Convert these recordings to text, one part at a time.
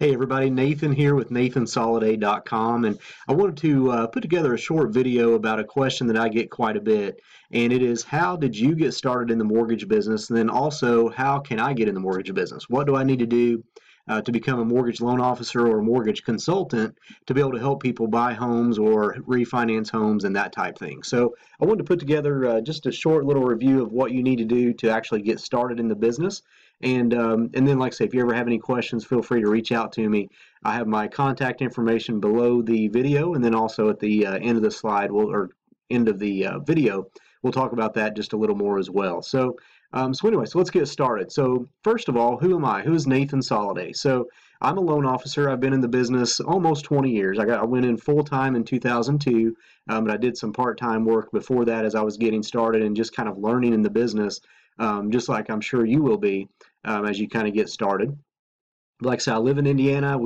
Hey everybody, Nathan here with NathanSoliday.com, and I wanted to put together a short video about a question that I get quite a bit, and it is, how did you get started in the mortgage business? And then also, how can I get in the mortgage business? What do I need to do to become a mortgage loan officer or a mortgage consultant to be able to help people buy homes or refinance homes and that type thing? So I wanted to put together just a short little review of what you need to do to actually get started in the business. And then, like I say, if you ever have any questions, feel free to reach out to me. I have my contact information below the video, and then also at the end of the slide, or end of the video, we'll talk about that just a little more as well. So anyway, so let's get started. So first of all, who am I? Who is Nathan Soliday? So I'm a loan officer. I've been in the business almost 20 years. I went in full time in 2002, but I did some part-time work before that as I was getting started and just kind of learning in the business, just like I'm sure you will be as you kind of get started. Like I said, I live in Indiana.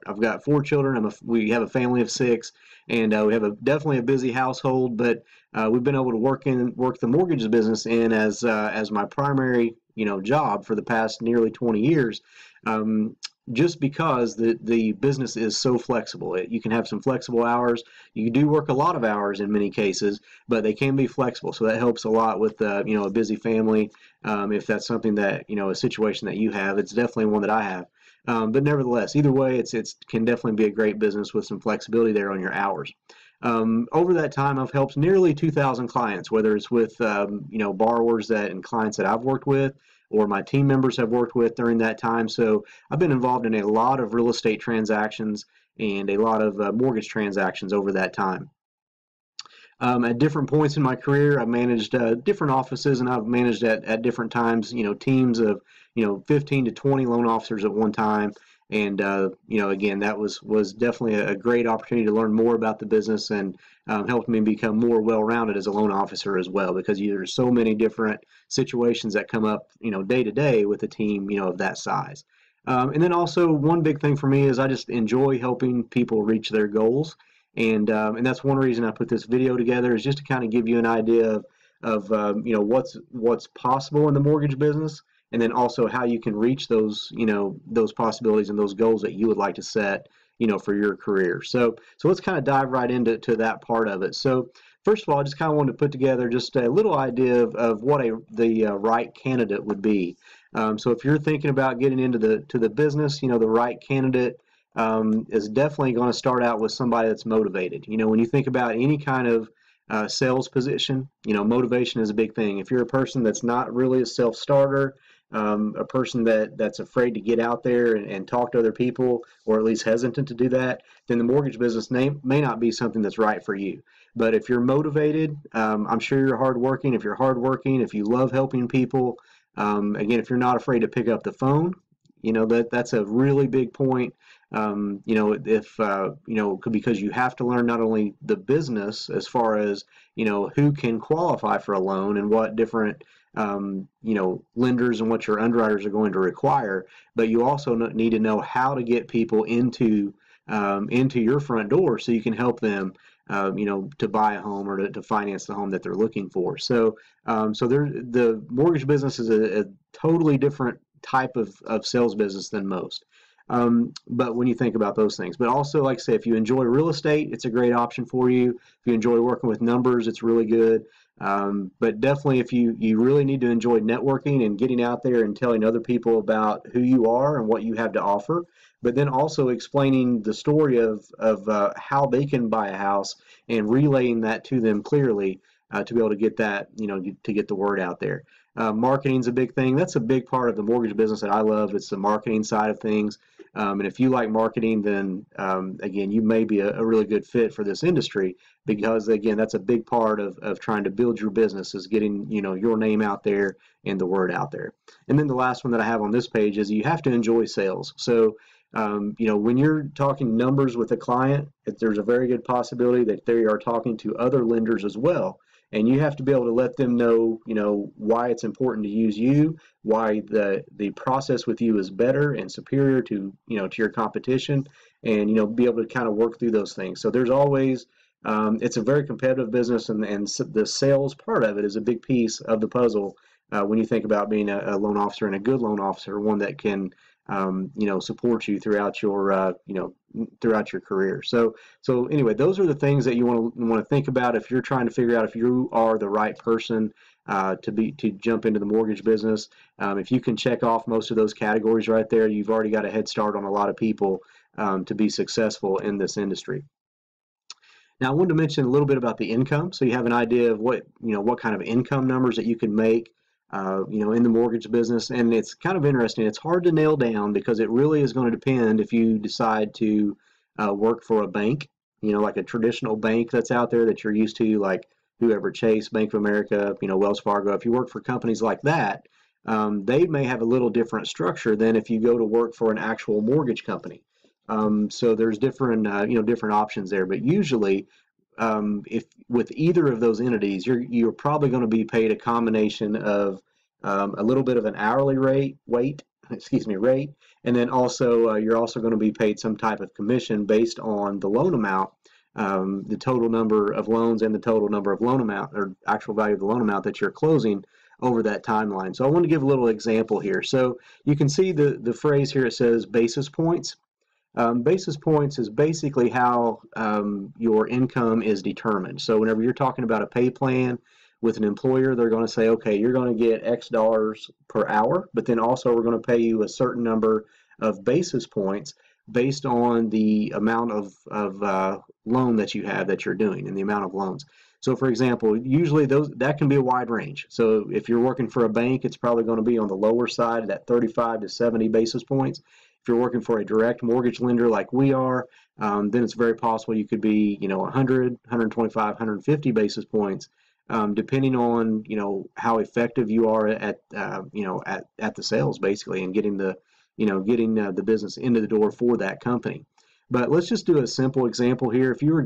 I've got 4 children. We have a family of 6, and we have definitely a busy household. But we've been able to work the mortgage business in as my primary job for the past nearly 20 years. Just because the business is so flexible. You can have some flexible hours. You do work a lot of hours in many cases, but they can be flexible. So that helps a lot with a busy family. If that's something that a situation that you have, it's definitely one that I have. But nevertheless, either way, it can definitely be a great business with some flexibility there on your hours. Over that time, I've helped nearly 2,000 clients, whether it's with borrowers and clients that I've worked with, or my team members have worked with during that time. So I've been involved in a lot of real estate transactions and a lot of mortgage transactions over that time. At different points in my career, I've managed different offices, and I've managed at different times, teams of 15 to 20 loan officers at one time. And again, that was definitely a great opportunity to learn more about the business, and helped me become more well-rounded as a loan officer as well, because there's so many different situations that come up day to day with a team of that size. And then also, one big thing for me is I just enjoy helping people reach their goals. And that's one reason I put this video together, is just to kind of give you an idea of what's possible in the mortgage business, and then also how you can reach those possibilities and those goals that you would like to set for your career. So let's kind of dive right into that part of it. So first of all, I just kind of wanted to put together just a little idea of what the right candidate would be. So if you're thinking about getting into the business, the right candidate is definitely going to start out with somebody that's motivated. When you think about any kind of sales position, motivation is a big thing. If you're a person that's not really a self-starter, a person that's afraid to get out there and talk to other people, or at least hesitant to do that, then the mortgage business may not be something that's right for you. But if you're motivated, I'm sure you're hardworking. If you're hardworking, if you love helping people, again, if you're not afraid to pick up the phone, that's a really big point. Because you have to learn not only the business as far as who can qualify for a loan and what different lenders and what your underwriters are going to require, but you also need to know how to get people into your front door so you can help them to buy a home or to finance the home that they're looking for. So the mortgage business is a totally different type of sales business than most. But when you think about those things, but also, like I say, if you enjoy real estate, it's a great option for you. If you enjoy working with numbers, it's really good. But definitely, if you really need to enjoy networking and getting out there and telling other people about who you are and what you have to offer, but then also explaining the story of how they can buy a house and relaying that to them clearly, to be able to get that, to get the word out there. Marketing's a big thing. That's a big part of the mortgage business that I love. It's the marketing side of things. And if you like marketing, then again, you may be a really good fit for this industry, because again, that's a big part of trying to build your business, is getting your name out there and the word out there. And then the last one that I have on this page is you have to enjoy sales. So when you're talking numbers with a client, there's a very good possibility that they are talking to other lenders as well. And you have to be able to let them know, why it's important to use you, why the process with you is better and superior to your competition, and be able to kind of work through those things. So there's always, it's a very competitive business, and the sales part of it is a big piece of the puzzle when you think about being a loan officer, and a good loan officer, one that can support you throughout your throughout your career. So anyway, those are the things that you want to think about if you're trying to figure out if you are the right person to jump into the mortgage business. If you can check off most of those categories right there, you've already got a head start on a lot of people to be successful in this industry. Now, I wanted to mention a little bit about the income, so you have an idea of what kind of income numbers that you can make, in the mortgage business. And it's kind of interesting. It's hard to nail down because it really is going to depend if you decide to work for a bank, like a traditional bank that's out there that you're used to, like whoever, Chase, Bank of America, Wells Fargo. If you work for companies like that, they may have a little different structure than if you go to work for an actual mortgage company. So there's different, different options there. But usually, if with either of those entities, you're probably going to be paid a combination of a little bit of an hourly rate, and then also you're also going to be paid some type of commission based on the loan amount, the total number of loans and the total number of loan amount or actual value of the loan amount that you're closing over that timeline. So I want to give a little example here. So you can see the phrase here, it says basis points. Basis points is basically how your income is determined. So whenever you're talking about a pay plan with an employer, they're going to say, okay, you're going to get X dollars per hour, but then also we're going to pay you a certain number of basis points based on the amount of loan that you have that you're doing and the amount of loans. So for example, usually that can be a wide range. So if you're working for a bank, it's probably going to be on the lower side of that 35 to 70 basis points. If you're working for a direct mortgage lender like we are, then it's very possible you could be, 100, 125, 150 basis points, depending on, how effective you are at the sales basically, and getting the business into the door for that company. But let's just do a simple example here. If you were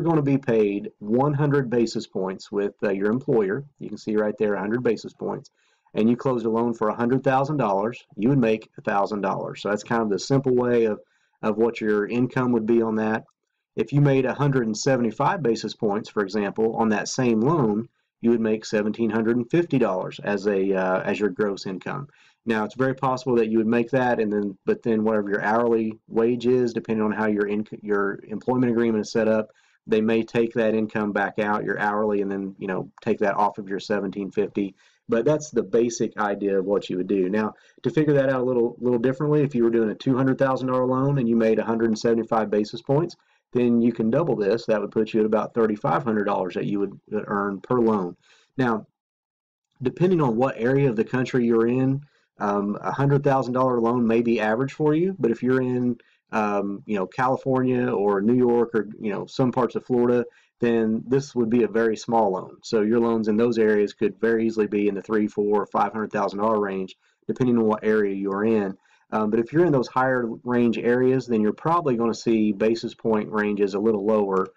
going to be paid 100 basis points with your employer, you can see right there 100 basis points, and you closed a loan for $100,000, you would make $1,000. So that's kind of the simple way of what your income would be on that. If you made 175 basis points, for example, on that same loan, you would make $1,750 as your gross income. Now, it's very possible that you would make that, but then whatever your hourly wage is, depending on how your employment agreement is set up, they may take that income back out, your hourly, and then take that off of your $1,750. But that's the basic idea of what you would do. Now, to figure that out a little differently, if you were doing a $200,000 loan and you made 175 basis points, then you can double this. That would put you at about $3,500 that you would earn per loan. Now, depending on what area of the country you're in, $100,000 loan may be average for you. But if you're in, California or New York or some parts of Florida, then this would be a very small loan. So your loans in those areas could very easily be in the $300,000, $400,000, $500,000 range, depending on what area you're in. But if you're in those higher range areas, then you're probably going to see basis point ranges a little lower,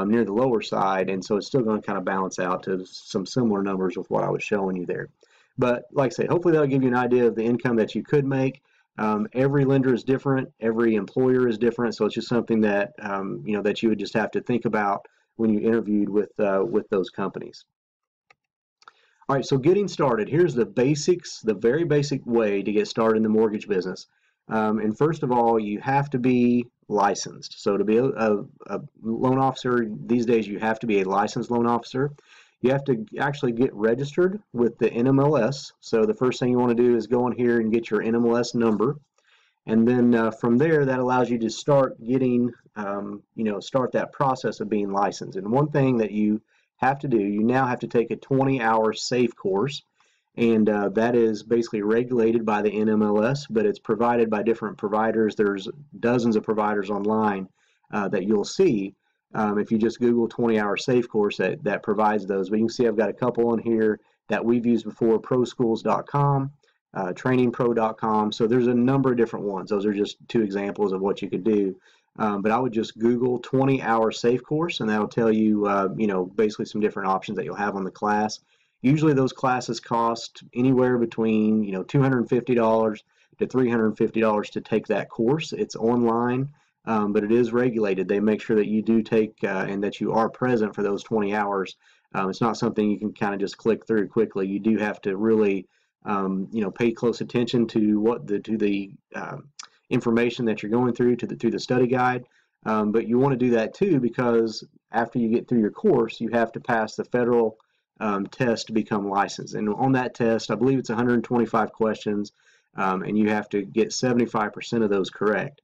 near the lower side, and so it's still going to kind of balance out to some similar numbers with what I was showing you there. But like I say, hopefully that'll give you an idea of the income that you could make. Every lender is different, every employer is different, so it's just something that that you would just have to think about when you interviewed with those companies. All right, so getting started, here's the basics, the very basic way to get started in the mortgage business. And first of all, you have to be licensed. So to be a loan officer, these days you have to be a licensed loan officer. You have to actually get registered with the NMLS. So the first thing you want to do is go in here and get your NMLS number. And then from there, that allows you to start getting, start that process of being licensed. And one thing that you have to do, you now have to take a 20-hour SAFE course. And that is basically regulated by the NMLS, but it's provided by different providers. There's dozens of providers online that you'll see. If you just Google 20-hour SAFE course, that provides those. But you can see I've got a couple on here that we've used before, proschools.com, trainingpro.com. So there's a number of different ones. Those are just two examples of what you could do. But I would just Google 20-hour SAFE course, and that'll tell you, basically some different options that you'll have on the class. Usually those classes cost anywhere between, $250 to $350 to take that course. It's online, but it is regulated. They make sure that you do take and that you are present for those 20 hours. It's not something you can kind of just click through quickly. You do have to really pay close attention to what the information that you're going through through the study guide. But you want to do that too, because after you get through your course, you have to pass the federal test to become licensed. And on that test, I believe it's 125 questions, and you have to get 75% of those correct.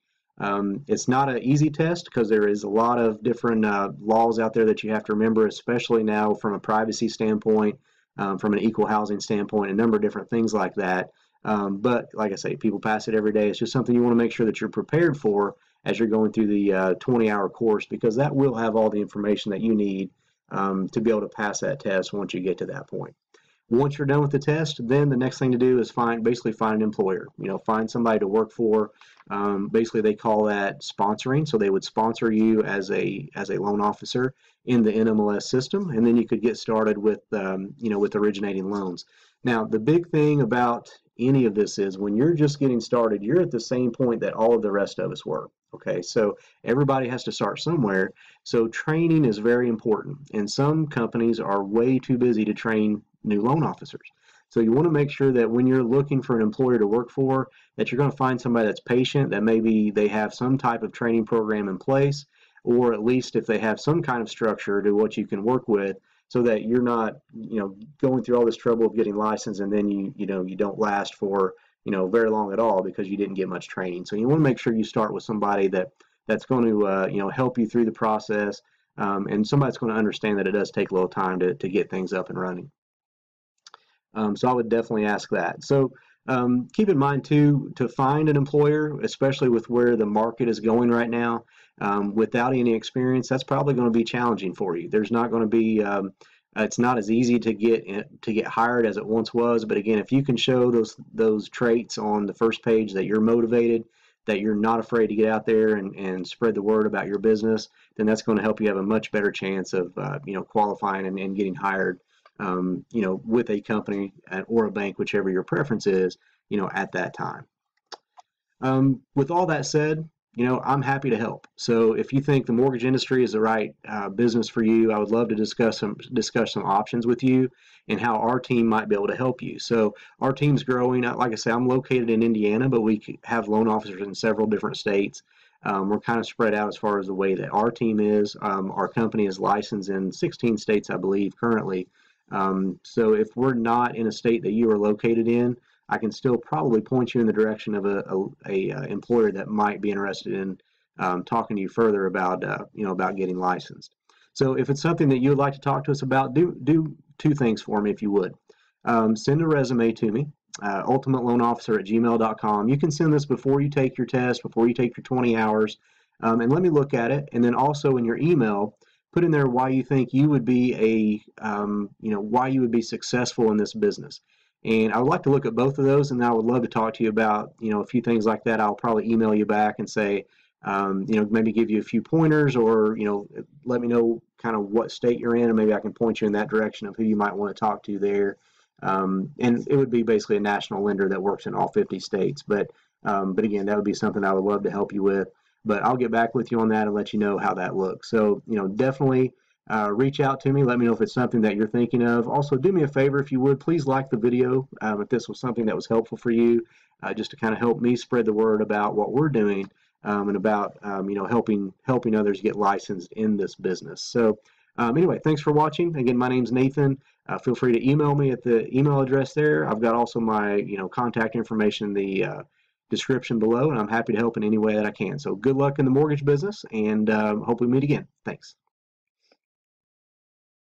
It's not an easy test because there is a lot of different laws out there that you have to remember, especially now from a privacy standpoint, from an equal housing standpoint, a number of different things like that. But like I say, people pass it every day. It's just something you want to make sure that you're prepared for as you're going through the 20-hour course, because that will have all the information that you need to be able to pass that test once you get to that point. Once you're done with the test, then the next thing to do is basically find an employer. Find somebody to work for. Basically, they call that sponsoring. So they would sponsor you as a loan officer in the NMLS system, and then you could get started with with originating loans. Now, the big thing about any of this is when you're just getting started, you're at the same point that all of the rest of us were. Okay, so everybody has to start somewhere. So training is very important, and some companies are way too busy to train new loan officers. So you want to make sure that when you're looking for an employer to work for, that you're going to find somebody that's patient, that maybe they have some type of training program in place, or at least if they have some kind of structure to what you can work with, so that you're not, going through all this trouble of getting licensed and then you don't last for, very long at all because you didn't get much training. So you want to make sure you start with somebody that's going to, help you through the process, and somebody that's going to understand that it does take a little time to get things up and running. So I would definitely ask that. So keep in mind too, to find an employer, especially with where the market is going right now, without any experience, that's probably going to be challenging for you. There's not going to be, it's not as easy to get hired as it once was. But again, if you can show those traits on the first page, that you're motivated, that you're not afraid to get out there and spread the word about your business, then that's going to help you have a much better chance of qualifying and getting hired, with a company or a bank, whichever your preference is, at that time. With all that said, I'm happy to help. So if you think the mortgage industry is the right business for you, I would love to discuss some options with you and how our team might be able to help you. So our team's growing. Like I say, I'm located in Indiana, but we have loan officers in several different states. We're kind of spread out as far as the way that our team is. Our company is licensed in 16 states, I believe, currently. So if we're not in a state that you are located in, I can still probably point you in the direction of a employer that might be interested in talking to you further about about getting licensed. So if it's something that you would like to talk to us about, do two things for me if you would. Send a resume to me, ultimateloanofficer@gmail.com. You can send this before you take your test, before you take your 20 hours, and let me look at it. And then also in your email, put in there why you think you would be why you would be successful in this business. And I would like to look at both of those, and I would love to talk to you about, a few things like that. I'll probably email you back and say, maybe give you a few pointers, or, let me know kind of what state you're in, and maybe I can point you in that direction of who you might want to talk to there. And it would be basically a national lender that works in all 50 states. But again, that would be something I would love to help you with. But I'll get back with you on that and let you know how that looks. So, definitely reach out to me. Let me know if it's something that you're thinking of. Also, do me a favor, if you would, please like the video if this was something that was helpful for you, just to kind of help me spread the word about what we're doing, and about helping others get licensed in this business. So anyway, thanks for watching. Again, my name's Nathan. Feel free to email me at the email address there. I've got also my contact information in the description below, and I'm happy to help in any way that I can. So good luck in the mortgage business, and hope we meet again. Thanks.